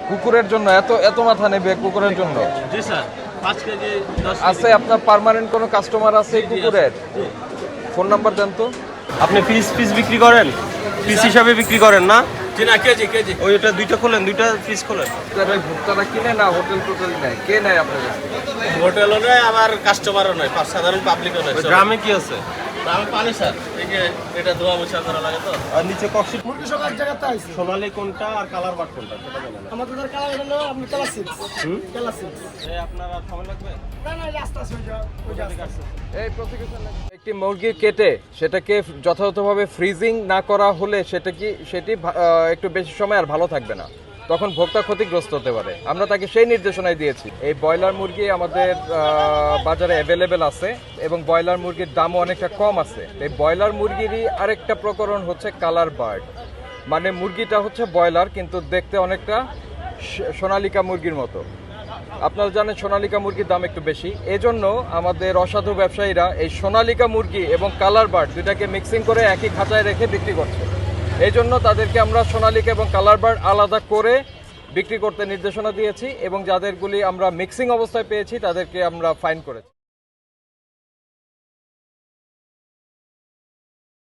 কুকুরের জন্য এত এত মাথা নেবে কুকুরের জন্য? জি স্যার, 5 কেজি 10 আছে আপনার পার্মানেন্ট কোনো কাস্টমার আছে এই কুকুরের? ফোন নাম্বার দেন তো। আপনি পিস পিস বিক্রি করেন, পিস হিসাবে বিক্রি করেন না? জি না, কেজি কেজি। ওইটা দুইটা খোলেন, দুইটা পিস খোলেন। ভোক্তারা কিনে না হোটেল টোটেল নেয়? কে নেয় আপনার কাছে? হোটেলও নয়, আবার কাস্টমারও নয়, সাধারণ পাবলিকও নয়। গ্রামে কি আছে? আমি পানি স্যার, এই যে এটা ধোয়া মোছা করা লাগে তো। আর নিচে কক্সিট মুরগি সব এক জায়গাতে আছে। সোনালী কোনটা আর কালার বাট কোনটা সেটা বলেন। আমাদের কালার হলো আপনি কালার 6 কালার 6 আপনার আর সময় লাগবে? না না রাস্তা আছে ওইটা আছে। এই প্রসিকিউশন একটি মুরগি কেটে সেটাকে যথাযথভাবে ফ্রিজিং না করা হলে সেটি একটু বেশি সময় আর ভালো থাকবে না, তখন ভোক্তা ক্ষতিগ্রস্ত হতে পারে। আমরা তাকে সেই নির্দেশনাই দিয়েছি। এই ব্রয়লার মুরগি আমাদের বাজারে অ্যাভেলেবেল আছে এবং ব্রয়লার মুরগির দামও অনেকটা কম আছে। এই ব্রয়লার মুরগিরই আরেকটা প্রকরণ হচ্ছে কালার বার্ড, মানে মুরগিটা হচ্ছে ব্রয়লার কিন্তু দেখতে অনেকটা সোনালিকা মুরগির মতো। আপনারা জানেন সোনালিকা মুরগির দাম একটু বেশি, এজন্য আমাদের অসাধু ব্যবসায়ীরা এই সোনালিকা মুরগি এবং কালার বার্ড দুটাকে মিক্সিং করে একই খাঁচায় রেখে বিক্রি করছে। এই জন্য তাদেরকে আমরা সোনালিকা এবং কালার বার্ড আলাদা করে বিক্রি করতে নির্দেশনা দিয়েছি এবং যাদেরগুলি আমরা মিক্সিং অবস্থায় পেয়েছি তাদেরকে আমরা ফাইন করেছি।